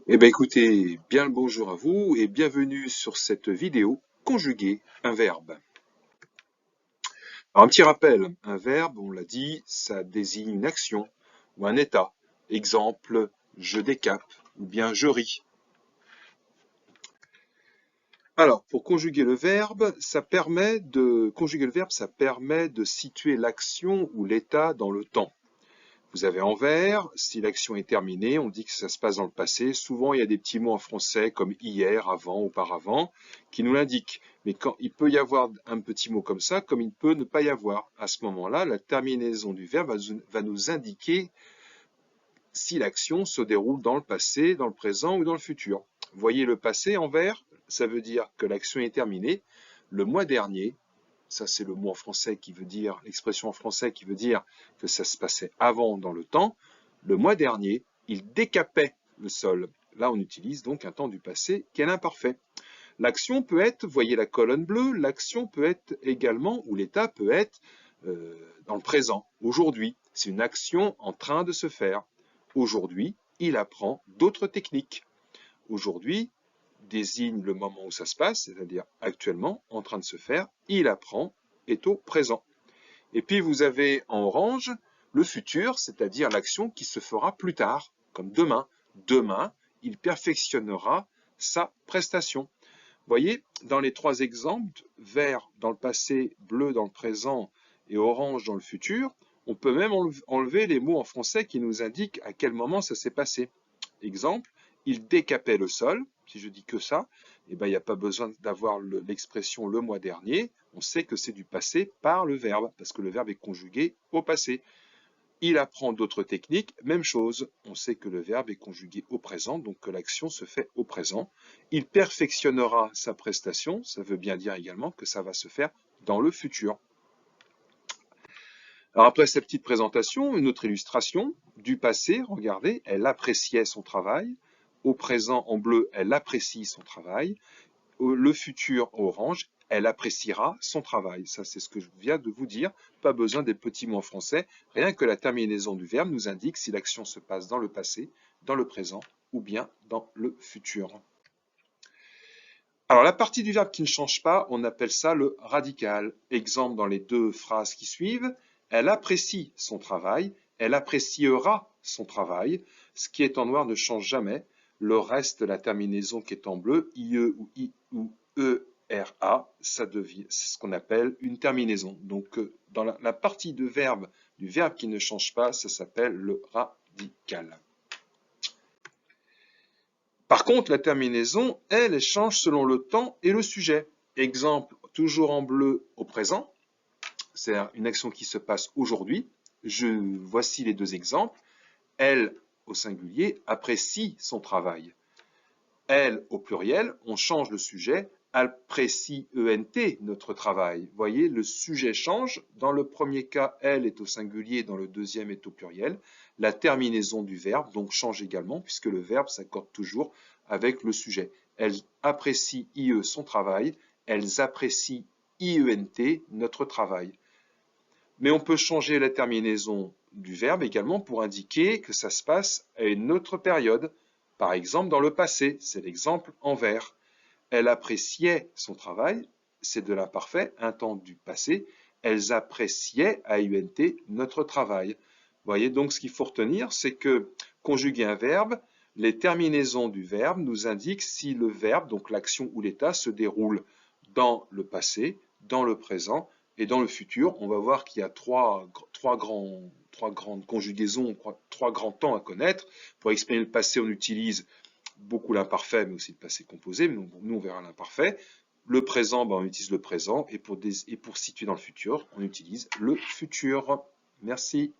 Eh bien écoutez, bien le bonjour à vous et bienvenue sur cette vidéo conjuguer un verbe. Alors un petit rappel, un verbe, on l'a dit, ça désigne une action ou un état. Exemple, je décape ou bien je ris. Alors pour conjuguer le verbe, ça permet de situer l'action ou l'état dans le temps. Vous avez en vert, si l'action est terminée, on dit que ça se passe dans le passé. Souvent, il y a des petits mots en français comme hier, avant, auparavant, qui nous l'indiquent. Mais quand il peut y avoir un petit mot comme ça, comme il peut ne pas y avoir. À ce moment-là, la terminaison du verbe va nous indiquer si l'action se déroule dans le passé, dans le présent ou dans le futur. Voyez le passé en vert, ça veut dire que l'action est terminée. Le mois dernier, ça c'est le mot en français qui veut dire, l'expression en français qui veut dire que ça se passait avant dans le temps. Le mois dernier, il décapait le sol. Là, on utilise donc un temps du passé qui est l'imparfait. L'action peut être, voyez la colonne bleue, l'action peut être également, ou l'état peut être dans le présent, aujourd'hui. C'est une action en train de se faire. Aujourd'hui, il apprend d'autres techniques. Aujourd'hui désigne le moment où ça se passe, c'est-à-dire actuellement, en train de se faire. Il apprend est au présent. Et puis vous avez en orange le futur, c'est-à-dire l'action qui se fera plus tard, comme demain. Demain, il perfectionnera sa prestation. Vous voyez, dans les trois exemples, vert dans le passé, bleu dans le présent et orange dans le futur, on peut même enlever les mots en français qui nous indiquent à quel moment ça s'est passé. Exemple, il décapait le sol. Si je dis que ça, eh ben, il n'y a pas besoin d'avoir l'expression le mois dernier. On sait que c'est du passé par le verbe, parce que le verbe est conjugué au passé. Il apprend d'autres techniques, même chose. On sait que le verbe est conjugué au présent, donc que l'action se fait au présent. Il perfectionnera sa prestation, ça veut bien dire également que ça va se faire dans le futur. Alors après cette petite présentation, une autre illustration du passé, regardez, elle appréciait son travail. Au présent, en bleu, elle apprécie son travail. Le futur, orange, elle appréciera son travail. Ça, c'est ce que je viens de vous dire. Pas besoin des petits mots en français. Rien que la terminaison du verbe nous indique si l'action se passe dans le passé, dans le présent ou bien dans le futur. Alors, la partie du verbe qui ne change pas, on appelle ça le radical. Exemple dans les deux phrases qui suivent. Elle apprécie son travail. Elle appréciera son travail. Ce qui est en noir ne change jamais. Le reste de la terminaison qui est en bleu, IE ou I ou ERA, c'est ce qu'on appelle une terminaison. Donc, dans la partie du verbe qui ne change pas, ça s'appelle le radical. Par contre, la terminaison, elle change selon le temps et le sujet. Exemple, toujours en bleu au présent, c'est une action qui se passe aujourd'hui. Voici les deux exemples. Elle, au singulier, apprécie son travail. Elle, au pluriel, on change le sujet. Apprécie ENT, notre travail. Vous voyez, le sujet change. Dans le premier cas, elle est au singulier, dans le deuxième est au pluriel. La terminaison du verbe donc change également, puisque le verbe s'accorde toujours avec le sujet. Elles apprécient IE son travail. Elles apprécient IENT, notre travail. Mais on peut changer la terminaison du verbe également pour indiquer que ça se passe à une autre période. Par exemple, dans le passé, c'est l'exemple en vert. Elle appréciait son travail, c'est de l'imparfait, un temps du passé. Elles appréciaient, AUNT, notre travail. Vous voyez, donc ce qu'il faut retenir, c'est que conjuguer un verbe, les terminaisons du verbe nous indiquent si le verbe, donc l'action ou l'état, se déroule dans le passé, dans le présent et dans le futur. On va voir qu'il y a trois grandes conjugaisons, trois grands temps à connaître. Pour exprimer le passé, on utilise beaucoup l'imparfait, mais aussi le passé composé. Mais nous, on verra l'imparfait. Le présent, on utilise le présent. Et pour situer dans le futur, on utilise le futur. Merci.